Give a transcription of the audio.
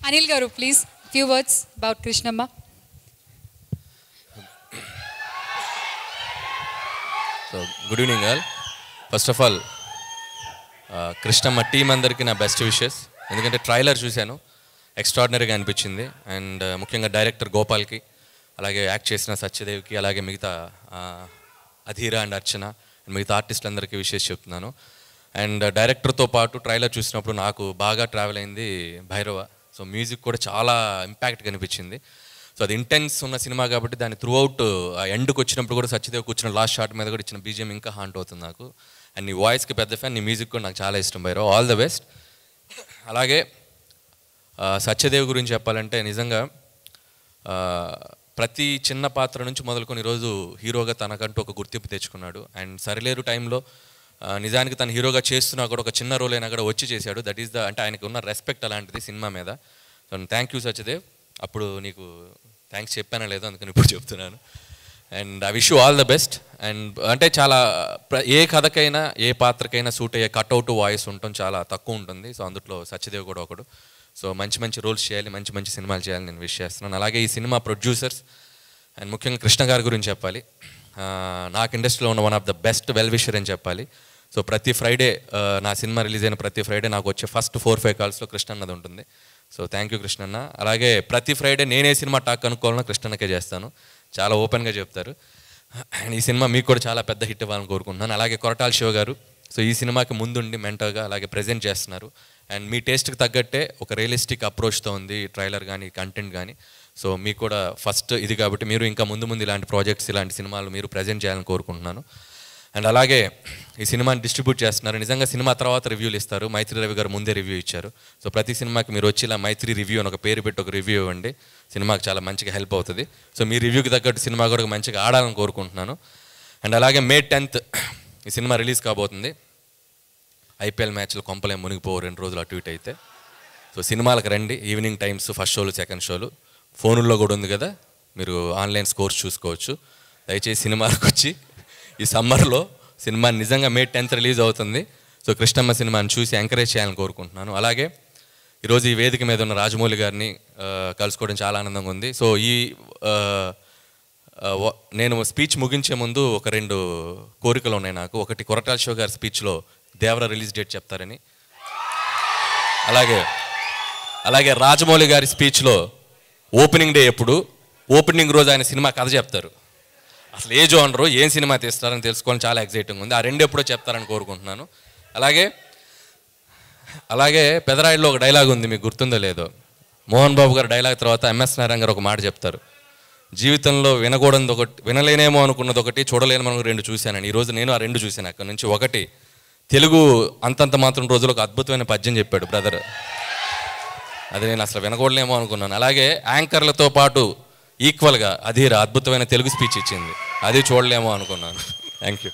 Anil garu, please, few words about Krishnamma. So, good evening all. First of all, Krishnamma team అందరికి నా best wishes. ఎందుకంటే trailer చూశాను, ఎక్స్ట్రాడినరీగా అనిపించింది. And ముఖ్యంగా డైరెక్టర్ గోపాల్కి, అలాగే యాక్ట్ చేసిన సత్యదేవ్కి, అలాగే మిగతా అధీరా అండ్ అర్చన అండ్ మిగతా ఆర్టిస్టులందరికీ విషెస్ చెప్తున్నాను. అండ్ డైరెక్టర్తో పాటు ట్రైలర్ చూసినప్పుడు నాకు బాగా ట్రావెల్ అయింది భైరవ. సో మ్యూజిక్ కూడా చాలా ఇంపాక్ట్గా అనిపించింది. సో అది ఇంటెన్స్ ఉన్న సినిమా కాబట్టి దాన్ని త్రూ అవుట్ ఎండ్కి వచ్చినప్పుడు కూడా సత్యదేవ్ కూర్చున్న లాస్ట్ షాట్ మీద కూడా ఇచ్చిన బీజిఎం ఇంకా హాంట్ అవుతుంది నాకు. అండ్ నీ వాయిస్కి పెద్ద ఫ్యాన్, నీ మ్యూజిక్ కూడా నాకు చాలా ఇష్టం భైరవ్. All the best. అలాగే సత్యదేవ్ గురించి చెప్పాలంటే నిజంగా ప్రతి చిన్న పాత్ర నుంచి మొదలుకొని ఈరోజు హీరోగా తనకంటూ ఒక గుర్తింపు తెచ్చుకున్నాడు. అండ్ సరిలేరు టైంలో నిజానికి తను హీరోగా చేస్తున్నా కూడా ఒక చిన్న రోల్ అయినా కూడా వచ్చి చేశాడు. దట్ ఈస్ అంటే ఆయనకు ఉన్న రెస్పెక్ట్ అలాంటిది సినిమా మీద. So thank you Satyadev. అప్పుడు నీకు థ్యాంక్స్ చెప్పానా లేదో అందుకని ఇప్పుడు చెప్తున్నాను. And I wish you all the best. And అంటే చాలా ఏ కథకైనా ఏ పాత్రకైనా సూట్ అయ్యే కట్అవుట్ వాయిస్ ఉండటం చాలా తక్కువ ఉంటుంది. సో అందులో సత్యదేవ్ కూడా ఒకడు. సో మంచి మంచి రోల్స్ చేయాలి, మంచి మంచి సినిమాలు చేయాలని నేను విష్ చేస్తున్నాను. అలాగే ఈ సినిమా ప్రొడ్యూసర్స్ అండ్ ముఖ్యంగా కృష్ణ గారి గురించి చెప్పాలి. నాకు ఇండస్ట్రీలో ఉన్న one of the best well wisher అని చెప్పాలి. సో ప్రతి ఫ్రైడే నా సినిమా రిలీజ్ అయిన ప్రతి ఫ్రైడే నాకు వచ్చే ఫస్ట్ 4-5 కాల్స్లో కృష్ణ అన్నది ఉంటుంది. సో థ్యాంక్ యూ కృష్ణన్న. అలాగే ప్రతి ఫ్రైడే నేనే సినిమా టాక్ కనుక్కోవాలన్నా కృష్ణన్నకే చేస్తాను, చాలా ఓపెన్గా చెప్తారు. అండ్ ఈ సినిమా మీకు కూడా చాలా పెద్ద హిట్ ఇవ్వాలని కోరుకుంటున్నాను. అలాగే కొరటాల శివ గారు, సో ఈ సినిమాకి ముందుండి మెంటర్గా అలాగే ప్రజెంట్ చేస్తున్నారు. అండ్ మీ టేస్ట్కి తగ్గట్టే ఒక రియలిస్టిక్ అప్రోచ్తో ఉంది ట్రైలర్ కానీ కంటెంట్ కానీ. సో మీకు కూడా ఫస్ట్ ఇది కాబట్టి మీరు ఇంకా ముందు ముందు ఇలాంటి ప్రాజెక్ట్స్, ఇలాంటి సినిమాలు మీరు ప్రజెంట్ చేయాలని కోరుకుంటున్నాను. అండ్ అలాగే ఈ సినిమాని డిస్ట్రిబ్యూట్ చేస్తున్నారు. నిజంగా సినిమా తర్వాత రివ్యూలు ఇస్తారు. మైత్రి రవి గారు ముందే రివ్యూ ఇచ్చారు. సో ప్రతి సినిమాకి మీరు వచ్చి ఇలా మైత్రి రివ్యూ అని ఒక పేరు పెట్టి ఒక రివ్యూ ఇవ్వండి, సినిమాకి చాలా మంచిగా హెల్ప్ అవుతుంది. సో మీ రివ్యూకి తగ్గట్టు సినిమా కూడా మంచిగా ఆడాలని కోరుకుంటున్నాను. అండ్ అలాగే May 10th ఈ సినిమా రిలీజ్ కాబోతుంది. ఐపీఎల్ మ్యాచ్లు కొంపలేం మునిగిపోవు 2 రోజులు అటు ఇటు అయితే. సో సినిమాలకు రండి, ఈవినింగ్ టైమ్స్, ఫస్ట్ షోలు, సెకండ్ షోలు, ఫోనుల్లో కూడా ఉంది కదా, మీరు ఆన్లైన్ స్కోర్స్ చూసుకోవచ్చు. దయచేసి సినిమాలకు వచ్చి ఈ సమ్మర్లో సినిమా నిజంగా May 10th రిలీజ్ అవుతుంది. సో కృష్ణమ్మ సినిమాని చూసి ఎంకరేజ్ చేయాలని కోరుకుంటున్నాను. అలాగే ఈరోజు ఈ వేదిక మీద ఉన్న రాజమౌళి గారిని కలుసుకోవడం చాలా ఆనందంగా ఉంది. సో నేను స్పీచ్ ముగించే ముందు ఒక 2 కోరికలు ఉన్నాయి నాకు. ఒకటి, కొరటాల శివ గారి స్పీచ్లో దేవర రిలీజ్ డేట్ చెప్తారని. అలాగే రాజమౌళి గారి స్పీచ్లో ఓపెనింగ్ డే ఎప్పుడు, ఓపెనింగ్ రోజు ఆయన సినిమా కథ చెప్తారు. అసలు ఏ జోనరు, ఏం సినిమా తీస్తారని తెలుసుకోవాలని చాలా ఎక్సైటింగ్ ఉంది. ఆ 2 ఎప్పుడో చెప్తారని కోరుకుంటున్నాను. అలాగే పెదరాయిలో ఒక డైలాగ్ ఉంది, మీకు గుర్తుందో లేదో. మోహన్ బాబు గారు డైలాగ్ తర్వాత ఎంఎస్ నారాయణ గారు ఒక మాట చెప్తారు, జీవితంలో వినకూడదు ఒకటి, వినలేనేమో అనుకున్నది ఒకటి, చూడలేనేమో 2 చూశానని. ఈరోజు నేను ఆ 2 చూశాను. అక్కడ నుంచి ఒకటి, తెలుగు అంతంత మాత్రం రోజులు ఒక అద్భుతమైన పద్యం చెప్పాడు బ్రదర్, అది నేను అసలు వినకూడలేమో అనుకున్నాను. అలాగే యాంకర్లతో పాటు ఈక్వల్గా అధీరా అద్భుతమైన తెలుగు స్పీచ్ ఇచ్చింది, అది చూడలేమో అనుకున్నాను. Thank you.